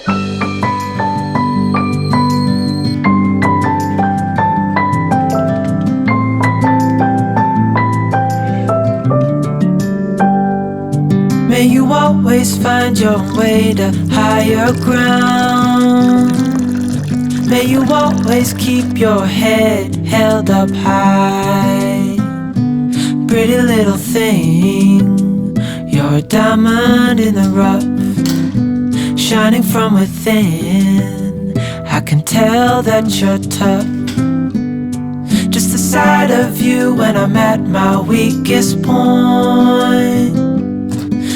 May you always find your way to higher ground. May you always keep your head held up high. Pretty little thing, you're a diamond in the rough, shining from within. I can tell that you're tough. Just the sight of you when I'm at my weakest point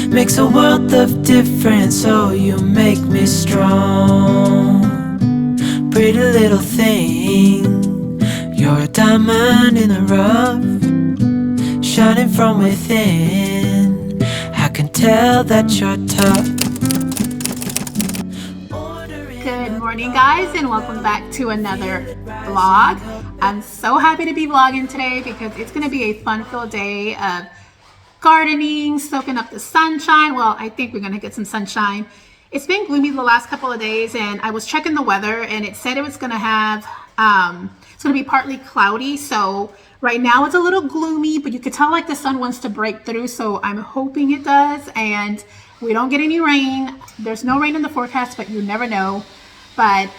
makes a world of difference, oh you make me strong. Pretty little thing, you're a diamond in the rough, shining from within. I can tell that you're tough. Good morning guys, and welcome back to another vlog. I'm so happy to be vlogging today because it's going to be a fun-filled day of gardening, soaking up the sunshine. Well, I think we're going to get some sunshine. It's been gloomy the last couple of days, and I was checking the weather and it said it was going to have it's going to be partly cloudy. So right now it's a little gloomy, but you could tell like the sun wants to break through, so I'm hoping it does and we don't get any rain. There's no rain in the forecast, but you never know. But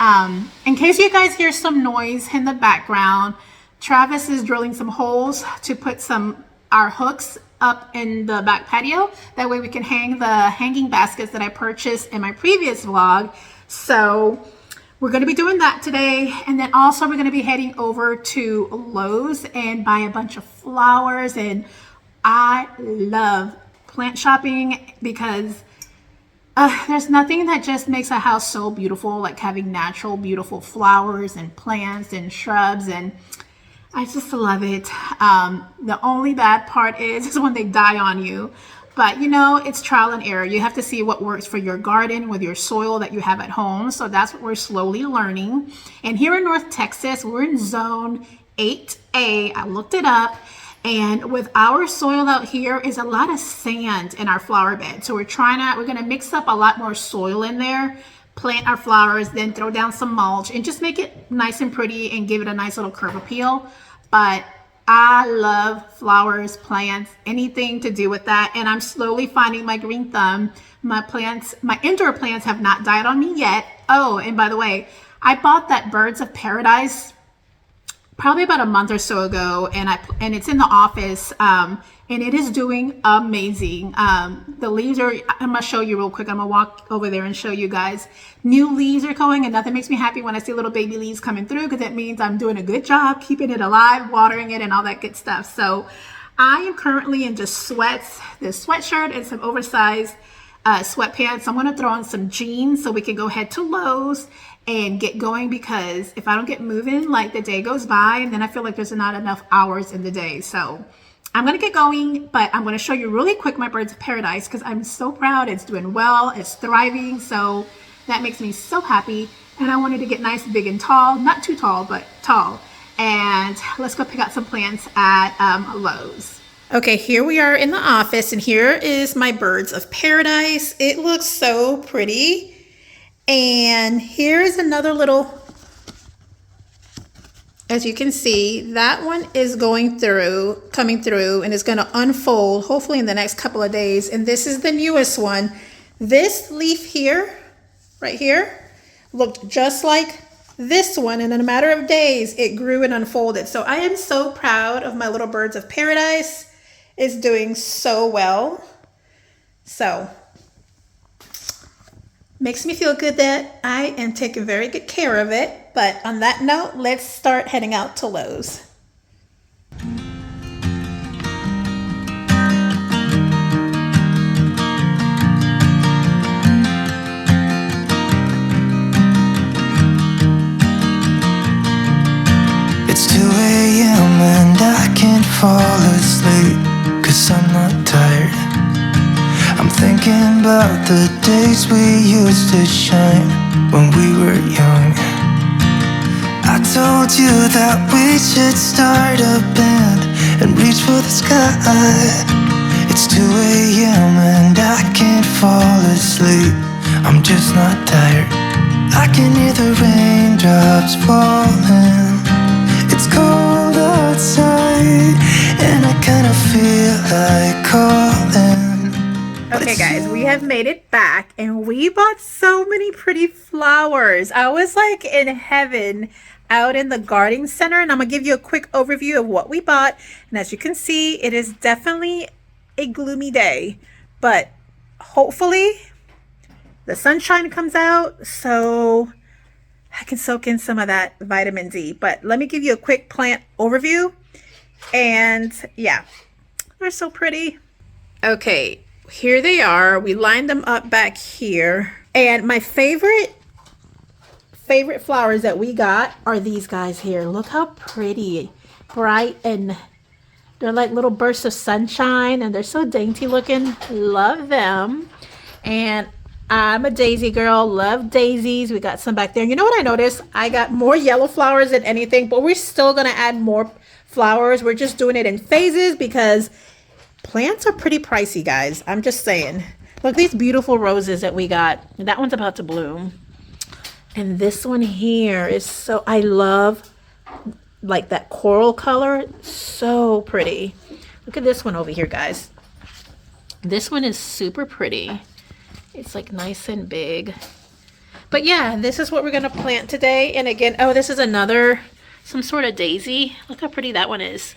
in case you guys hear some noise in the background, Travis is drilling some holes to put our hooks up in the back patio. That way we can hang the hanging baskets that I purchased in my previous vlog. So we're going to be doing that today. And then also we're going to be heading over to Lowe's and buy a bunch of flowers. And I love plant shopping because there's nothing that just makes a house so beautiful like having natural beautiful flowers and plants and shrubs, and I just love it. The only bad part is when they die on you, but you know, it's trial and error. You have to see what works for your garden with your soil that you have at home. So that's what we're slowly learning. And here in North Texas, we're in zone 8A. I looked it up, and with our soil out here is a lot of sand in our flower bed. So we're going to mix up a lot more soil in there, plant our flowers, then throw down some mulch and just make it nice and pretty and give it a nice little curb appeal. But I love flowers, plants, anything to do with that. And I'm slowly finding my green thumb. My indoor plants have not died on me yet. Oh, and by the way, I bought that Birds of Paradise probably about a month or so ago, and it's in the office, and it is doing amazing. The leaves are, I'm gonna show you real quick. I'm gonna walk over there and show you guys. New leaves are going, and nothing makes me happy when I see little baby leaves coming through, because it means I'm doing a good job keeping it alive, watering it, and all that good stuff. So I am currently in just sweats, this sweatshirt and some oversized sweatpants. I'm gonna throw on some jeans so we can go head to Lowe's and get going, because if I don't get moving, like the day goes by and then I feel like there's not enough hours in the day. So I'm gonna get going, but I'm gonna show you really quick my Birds of Paradise because I'm so proud. It's doing well, it's thriving, so that makes me so happy. And I wanted to get nice, big and tall, not too tall, but tall. And let's go pick out some plants at Lowe's. Okay, here we are in the office, and here is my Birds of Paradise. It looks so pretty. And here's another little, as you can see, that one is coming through, and is going to unfold hopefully in the next couple of days. And this is the newest one. This leaf here, right here, looked just like this one, and in a matter of days it grew and unfolded. So I am so proud of my little Birds of Paradise. It's doing so well. So makes me feel good that I am taking very good care of it. But on that note, let's start heading out to Lowe's. It's 2 a.m. and I can't fall asleep, 'cause I'm not tired. I'm thinking about the days we used to shine when we were young. I told you that we should start a band and reach for the sky. It's 2 a.m. and I can't fall asleep. I'm just not tired. I can hear the raindrops falling. It's cold outside, and I kinda feel like calling. Okay guys, we have made it back and we bought so many pretty flowers. I was like in heaven out in the garden center, and I'm gonna give you a quick overview of what we bought. And as you can see, it is definitely a gloomy day, but hopefully the sunshine comes out so I can soak in some of that vitamin D. But let me give you a quick plant overview. And yeah, they're so pretty. Okay, here they are. We lined them up back here. And my favorite flowers that we got are these guys here. Look how pretty, bright, and they're like little bursts of sunshine, and they're so dainty looking. Love them. And I'm a daisy girl, love daisies. We got some back there. You know what I noticed? I got more yellow flowers than anything, but we're still gonna add more flowers. We're just doing it in phases because plants are pretty pricey, guys. I'm just saying. Look, these beautiful roses that we got. That one's about to bloom. And this one here is so, I love like that coral color. So pretty. Look at this one over here, guys. This one is super pretty. It's like nice and big. But yeah, this is what we're going to plant today. And again, oh, this is another, some sort of daisy. Look how pretty that one is.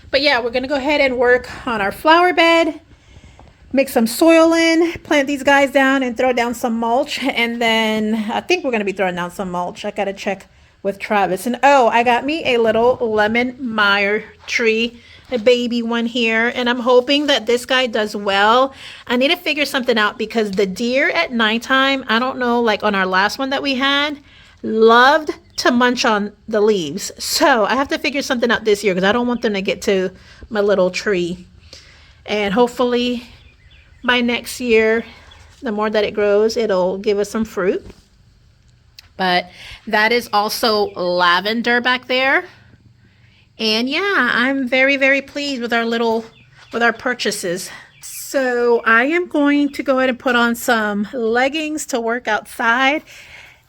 But yeah, we're going to go ahead and work on our flower bed. Mix some soil in, plant these guys down, and throw down some mulch. And then I think we're going to be throwing down some mulch. I got to check with Travis. And oh, I got me a little lemon mire tree, a baby one here. And I'm hoping that this guy does well. I need to figure something out because the deer at nighttime, I don't know, like on our last one that we had, loved to munch on the leaves. So I have to figure something out this year because I don't want them to get to my little tree. And hopefully by next year, the more that it grows, it'll give us some fruit. But that is also lavender back there. And yeah, I'm very, very pleased with our purchases. So I am going to go ahead and put on some leggings to work outside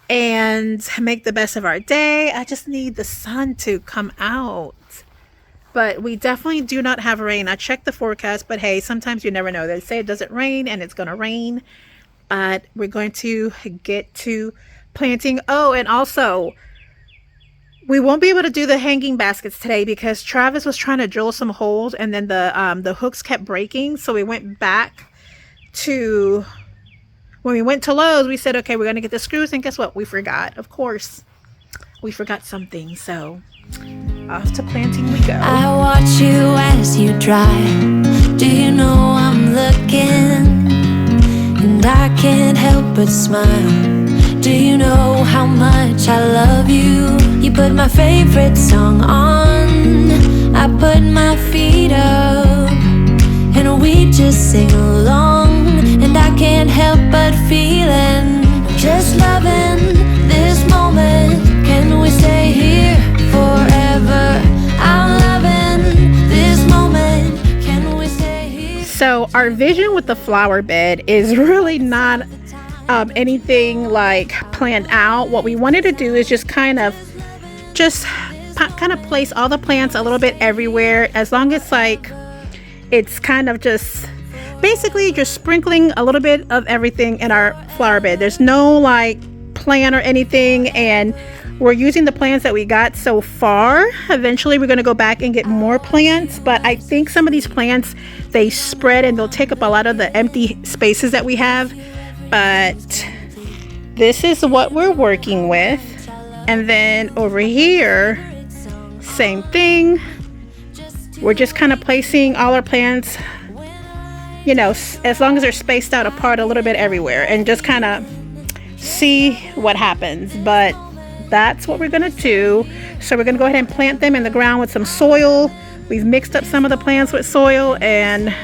and make the best of our day. I just need the sun to come out. But we definitely do not have rain. I checked the forecast, but hey, sometimes you never know. They say it doesn't rain and it's going to rain. But we're going to get to planting. Oh, and also, we won't be able to do the hanging baskets today because Travis was trying to drill some holes and then the hooks kept breaking. So we went back to, when we went to Lowe's, we said, okay, we're going to get the screws. And guess what? We forgot. Of course, we forgot something. So off to planting we go. I watch you as you drive. Do you know I'm looking? And I can't help but smile. Do you know how much I love you? You put my favorite song on. I put my feet up and we just sing along. And I can't help but feeling, just loving this moment. Can we stay here forever? I'm loving this moment. Can we stay here? So our vision with the flower bed is really not anything like planned out. What we wanted to do is just kind of place all the plants a little bit everywhere, as long as like it's kind of just basically just sprinkling a little bit of everything in our flower bed. There's no like plan or anything, and we're using the plants that we got so far. Eventually we're going to go back and get more plants, but I think some of these plants, they spread and they'll take up a lot of the empty spaces that we have. But this is what we're working with. And then over here, same thing. We're just kind of placing all our plants, you know, as long as they're spaced out apart a little bit everywhere, and just kind of see what happens. But that's what we're going to do. So we're going to go ahead and plant them in the ground with some soil. We've mixed up some of the plants with soil, and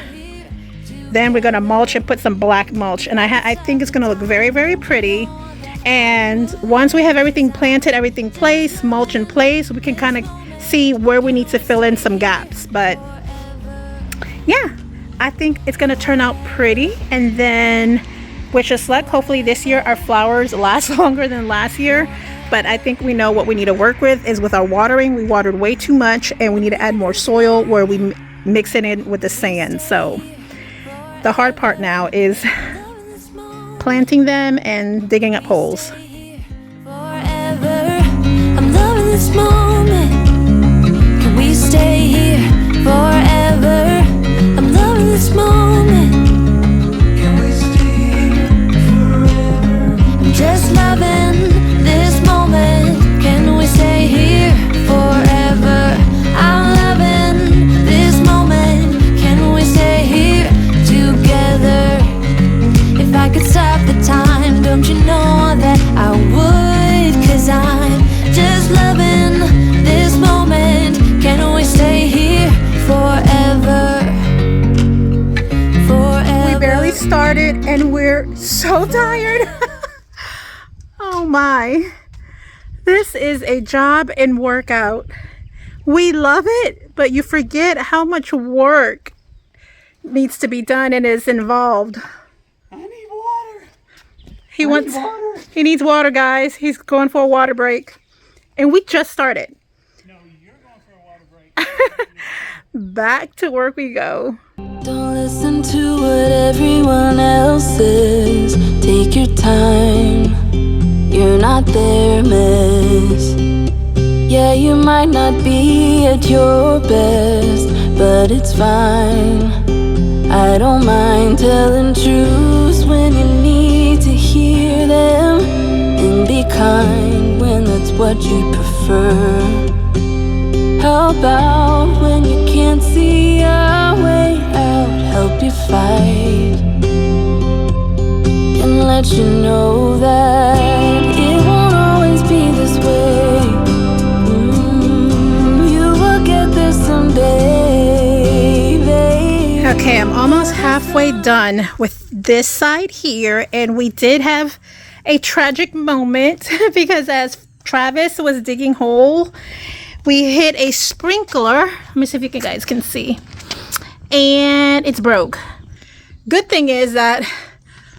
then we're going to mulch and put some black mulch. And I think it's going to look very, very pretty. And once we have everything planted, everything placed, mulch in place, we can kind of see where we need to fill in some gaps. But yeah, I think it's going to turn out pretty. And then wish us luck. Hopefully this year our flowers last longer than last year. But I think we know what we need to work with is with our watering. We watered way too much, and we need to add more soil where we mix it in with the sand. So the hard part now is planting them and digging up holes. Forever, I'm loving this moment. Can we stay here forever? I'm loving this moment. Can we stay forever? I'm just loving this moment. Can we stay here forever? I'm loving this moment. Can we stay here together? If I could stop the time, don't you know that I would? 'Cause I'm just loving this moment. Can we stay here forever? Forever. We barely started and we're so tired. Oh my. This is a job and workout. We love it, but you forget how much work needs to be done and is involved. I need water. He wants water. He needs water, guys. He's going for a water break. And we just started. No, you're going for a water break. Back to work we go. Don't listen to what everyone else says. Take your time. You're not their mess. Yeah, you might not be at your best, but it's fine. I don't mind telling truths when you need to hear them, and be kind when that's what you prefer. How about when you can't see a way out, help you fight and let you know that it won't always be this way. You will get there someday, babe. Okay, I'm almost halfway done with this side here, and we did have a tragic moment because as Travis was digging hole, we hit a sprinkler. Let me see if you guys can see. And it's broke. Good thing is that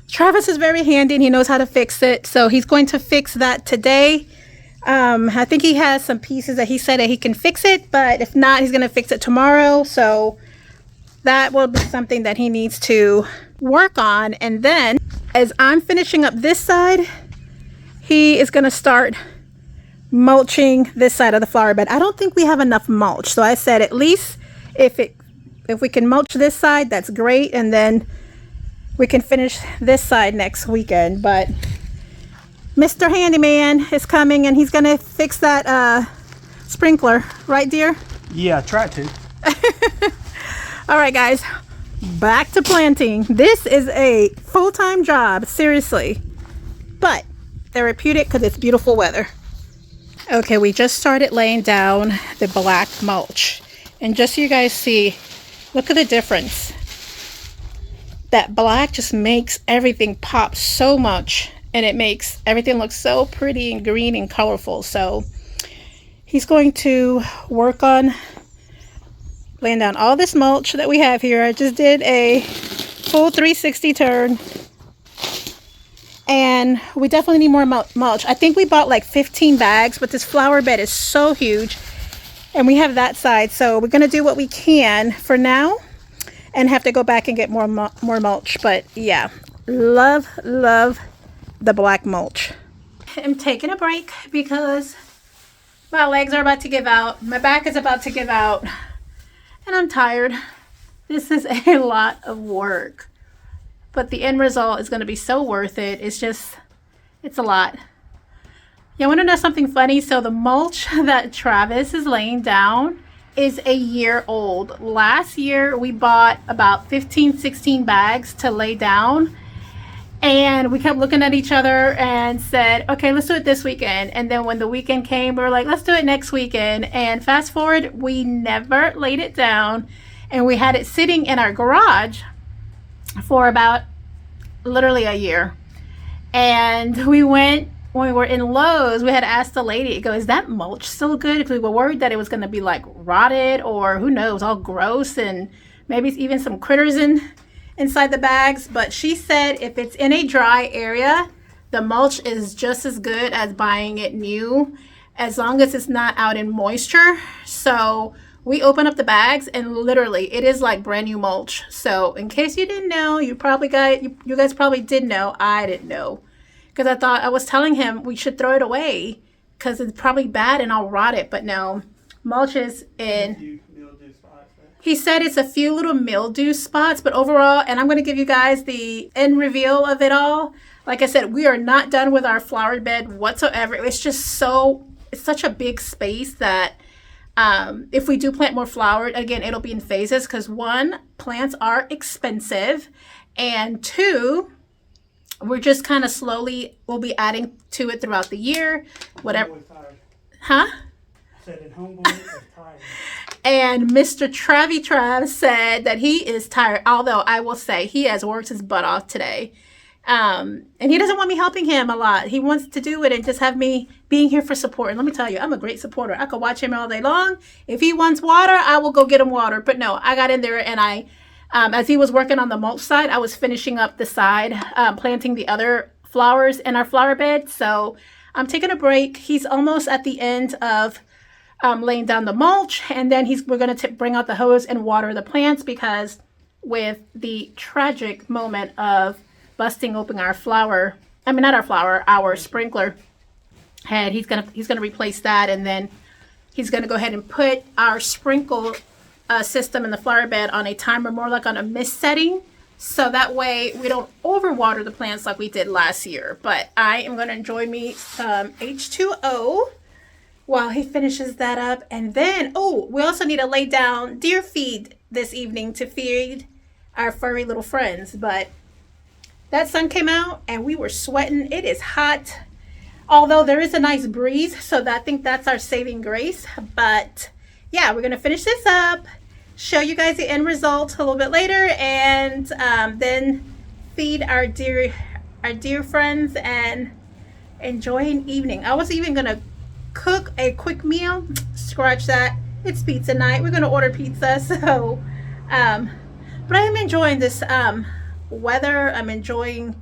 Travis is very handy and he knows how to fix it. So he's going to fix that today. I think he has some pieces that he said that he can fix it, but if not, he's going to fix it tomorrow. So that will be something that he needs to work on. And then as I'm finishing up this side, he is going to start mulching this side of the flower bed. I don't think we have enough mulch. So I said at least if we can mulch this side, that's great. And then we can finish this side next weekend. But Mr. Handyman is coming and he's going to fix that sprinkler. Right, dear? Yeah, try to. All right, guys. Back to planting. This is a full-time job, seriously. But therapeutic because it's beautiful weather. Okay, we just started laying down the black mulch. And just so you guys see, look at the difference. That black just makes everything pop so much. And it makes everything look so pretty and green and colorful. So he's going to work on laying down all this mulch that we have here. I just did a full 360 turn. And we definitely need more mulch. I think we bought like 15 bags, but this flower bed is so huge. And we have that side. So we're going to do what we can for now and have to go back and get more mulch. But yeah, love the black mulch. I'm taking a break because my legs are about to give out. My back is about to give out. And I'm tired. This is a lot of work. But the end result is going to be so worth it. It's a lot. You want to know something funny? So the mulch that Travis is laying down is a year old. Last year we bought about 16 bags to lay down. And we kept looking at each other and said, okay, let's do it this weekend. And then when the weekend came, we were like, let's do it next weekend. And fast forward, we never laid it down. And we had it sitting in our garage for about literally a year. And we went, when we were in Lowe's, we had asked the lady, go, is that mulch still good? Because we were worried that it was going to be like rotted or who knows, all gross and maybe even some critters inside the bags, but she said if it's in a dry area, the mulch is just as good as buying it new, as long as it's not out in moisture. So we open up the bags and literally it is like brand new mulch. So in case you didn't know, you guys probably did know. I didn't know, because I was telling him we should throw it away because it's probably bad and I'll rot it. But no, mulch is in. He said it's a few little mildew spots, but overall, and I'm going to give you guys the end reveal of it all. Like I said, we are not done with our flower bed whatsoever. It's such a big space that if we do plant more flowers, again, it'll be in phases, because one, plants are expensive, and two, we're just kind of slowly, we'll be adding to it throughout the year. Whatever. Huh? Said homeboy is tired. And Mr. Trav said that he is tired, although I will say he has worked his butt off today. And he doesn't want me helping him a lot. He wants to do it and just have me being here for support. And let me tell you, I'm a great supporter. I could watch him all day long. If he wants water, I will go get him water. But no, I got in there and I, as he was working on the mulch side, I was finishing up the side, planting the other flowers in our flower bed. So I'm taking a break. He's almost at the end of laying down the mulch, and then we're going to bring out the hose and water the plants, because with the tragic moment of busting open our sprinkler head, he's gonna replace that, and then he's gonna go ahead and put our sprinkle system in the flower bed on a timer, more like on a mist setting, so that way we don't overwater the plants like we did last year. But I am going to enjoy me some H2O while he finishes that up. And then, we also need to lay down deer feed this evening to feed our furry little friends. But that sun came out and we were sweating. It is hot, although there is a nice breeze, so I think that's our saving grace. But yeah, we're going to finish this up, show you guys the end result a little bit later, and then feed our dear friends and enjoy an evening. I was even going to cook a quick meal. Scratch that. It's pizza night. We're going to order pizza. So but I am enjoying this weather. I'm enjoying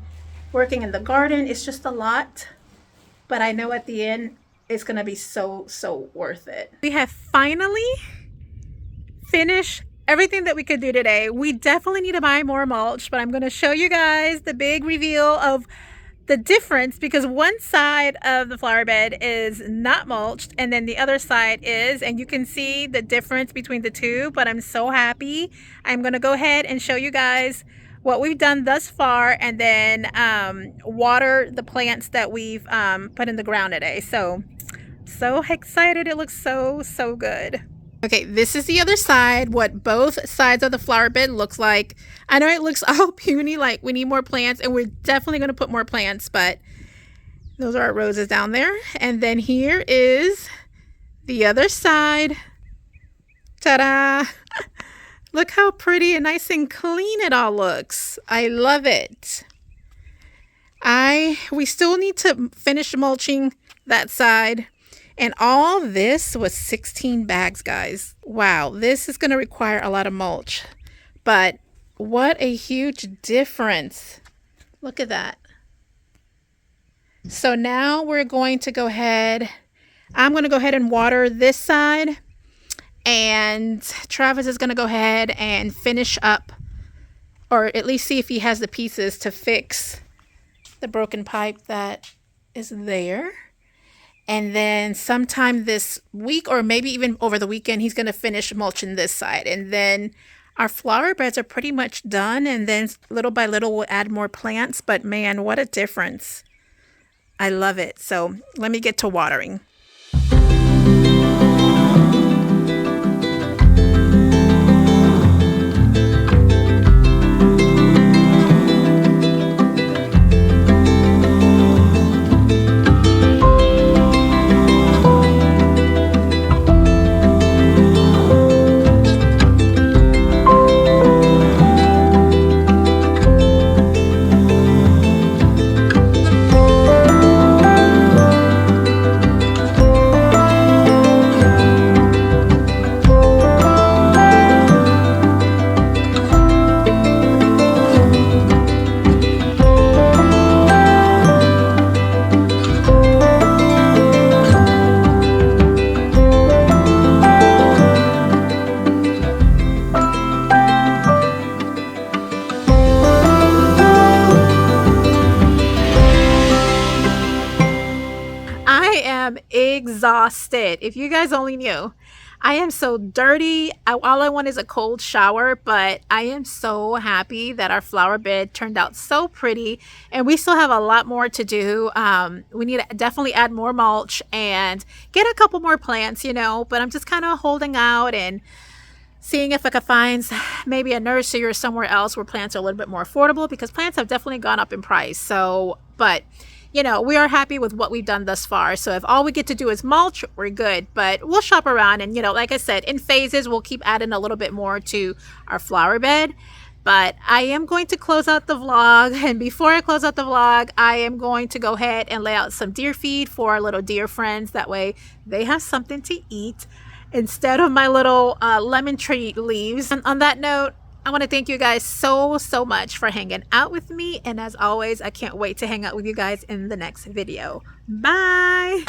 working in the garden. It's just a lot, but I know at the end it's going to be so worth it. We have finally finished everything that we could do today. We definitely need to buy more mulch, but I'm going to show you guys the big reveal of the difference, because one side of the flower bed is not mulched and then the other side is, and you can see the difference between the two. But I'm so happy. I'm going to go ahead and show you guys what we've done thus far, and then water the plants that we've put in the ground today. So excited. It looks so good. Okay, this is the other side, what both sides of the flower bed looks like. I know it looks all puny, like we need more plants, and we're definitely going to put more plants, but those are our roses down there. And then here is the other side. Ta-da! Look how pretty and nice and clean it all looks. I love it. We still need to finish mulching that side. And all this was 16 bags, guys. Wow, this is going to require a lot of mulch. But what a huge difference. Look at that. So now we're going to go ahead. I'm going to go ahead and water this side. And Travis is going to go ahead and finish up, or at least see if he has the pieces to fix the broken pipe that is there. And then sometime this week, or maybe even over the weekend, he's going to finish mulching this side. And then our flower beds are pretty much done. And then little by little, we'll add more plants. But man, what a difference. I love it. So let me get to watering. am exhausted. If you guys only knew. I am so dirty. All I want is a cold shower, but I am so happy that our flower bed turned out so pretty, and we still have a lot more to do. We need to definitely add more mulch and get a couple more plants, you know, but I'm just kind of holding out and seeing if I could find maybe a nursery or somewhere else where plants are a little bit more affordable, because plants have definitely gone up in price. So, but you know, we are happy with what we've done thus far. So if all we get to do is mulch, we're good. But we'll shop around, and, you know, like I said, in phases, we'll keep adding a little bit more to our flower bed. But I am going to close out the vlog. And before I close out the vlog, I am going to go ahead and lay out some deer feed for our little deer friends. That way they have something to eat instead of my little lemon tree leaves. And on that note, I want to thank you guys so much for hanging out with me. And as always, I can't wait to hang out with you guys in the next video. Bye.